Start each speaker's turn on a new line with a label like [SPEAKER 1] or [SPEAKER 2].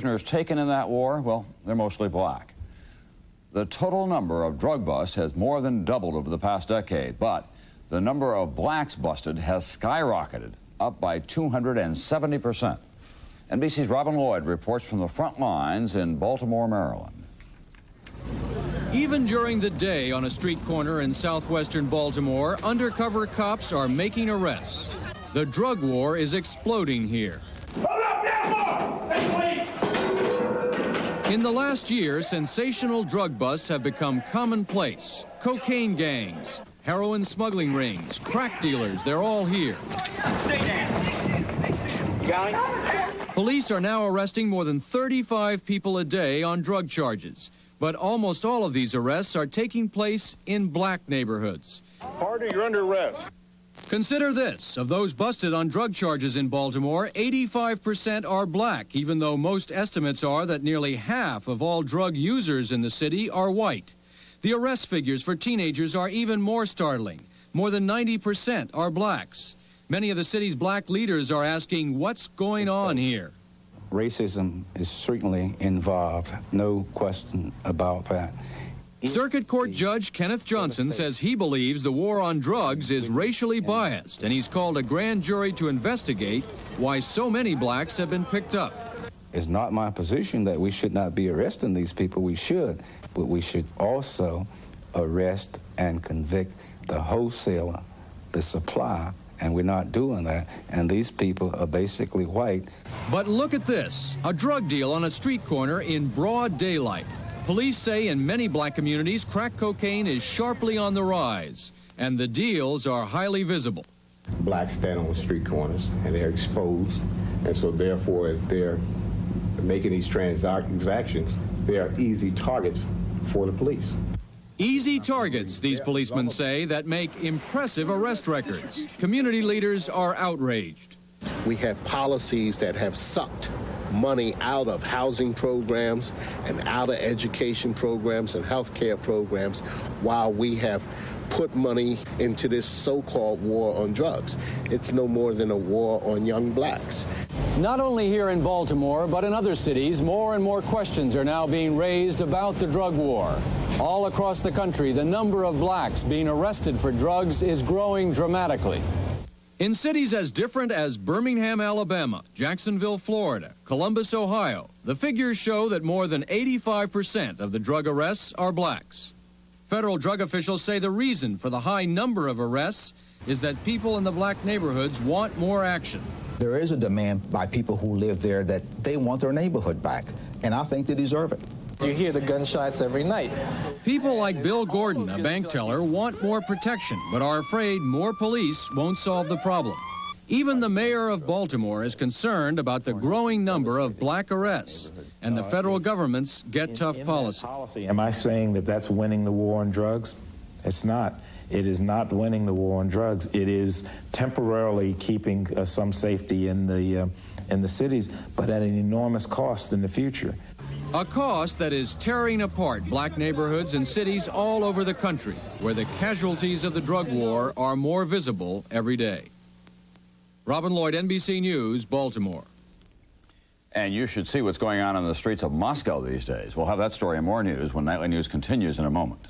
[SPEAKER 1] prisoners taken in that war, well, they're mostly black. The total number of drug busts has more than doubled over the past decade, but the number of blacks busted has skyrocketed, up by 270%. NBC's Robin Lloyd reports from the front lines in Baltimore, Maryland.
[SPEAKER 2] Even during the day on a street corner in southwestern Baltimore, undercover cops are making arrests. The drug war is exploding here. In the last year, sensational drug busts have become commonplace. Cocaine gangs, heroin smuggling rings, crack dealers, they're all here. Police are now arresting more than 35 people a day on drug charges. But almost all of these arrests are taking place in black neighborhoods.
[SPEAKER 3] Party, you're under arrest.
[SPEAKER 2] Consider this. Of those busted on drug charges in Baltimore, 85% are black, even though most estimates are that nearly half of all drug users in the city are white. The arrest figures for teenagers are even more startling. More than 90% are blacks. Many of the city's black leaders are asking, what's going on here?
[SPEAKER 4] Racism is certainly involved, no question about that.
[SPEAKER 2] Circuit Court Judge Kenneth Johnson says he believes the war on drugs is racially biased, and he's called a grand jury to investigate why so many blacks have been picked up.
[SPEAKER 4] It's not my position that we should not be arresting these people. We should, but we should also arrest and convict the wholesaler, the supply, and we're not doing that, and these people are basically white.
[SPEAKER 2] But look at this, a drug deal on a street corner in broad daylight. Police say in many black communities, crack cocaine is sharply on the rise, and the deals are highly visible.
[SPEAKER 5] Blacks stand on street corners, and they're exposed, and so therefore, as they're making these transactions, they are easy targets for the police.
[SPEAKER 2] Easy targets, these policemen say, that make impressive arrest records. Community leaders are outraged.
[SPEAKER 6] We have policies that have sucked money out of housing programs and out of education programs and health care programs while we have put money into this so-called war on drugs. It's no more than a war on young blacks.
[SPEAKER 7] Not only here in Baltimore, but in other cities, more and more questions are now being raised about the drug war. All across the country, the number of blacks being arrested for drugs is growing dramatically.
[SPEAKER 2] In cities as different as Birmingham, Alabama, Jacksonville, Florida, Columbus, Ohio, the figures show that more than 85% of the drug arrests are blacks. Federal drug officials say the reason for the high number of arrests is that people in the black neighborhoods want more action.
[SPEAKER 8] There is a demand by people who live there that they want their neighborhood back, and I think they deserve it.
[SPEAKER 9] You hear the gunshots every night.
[SPEAKER 2] People like Bill Gordon, a bank teller, want more protection, but are afraid more police won't solve the problem. Even the mayor of Baltimore is concerned about the growing number of black arrests and the federal government's get-tough policy.
[SPEAKER 10] Am I saying that that's winning the war on drugs? It's not. It is not winning the war on drugs. It is temporarily keeping some safety in the cities, but at an enormous cost in the future.
[SPEAKER 2] A cost that is tearing apart black neighborhoods and cities all over the country, where the casualties of the drug war are more visible every day. Robin Lloyd, NBC News, Baltimore.
[SPEAKER 1] And you should see what's going on the streets of Moscow these days. We'll have that story and more news when Nightly News continues in a moment.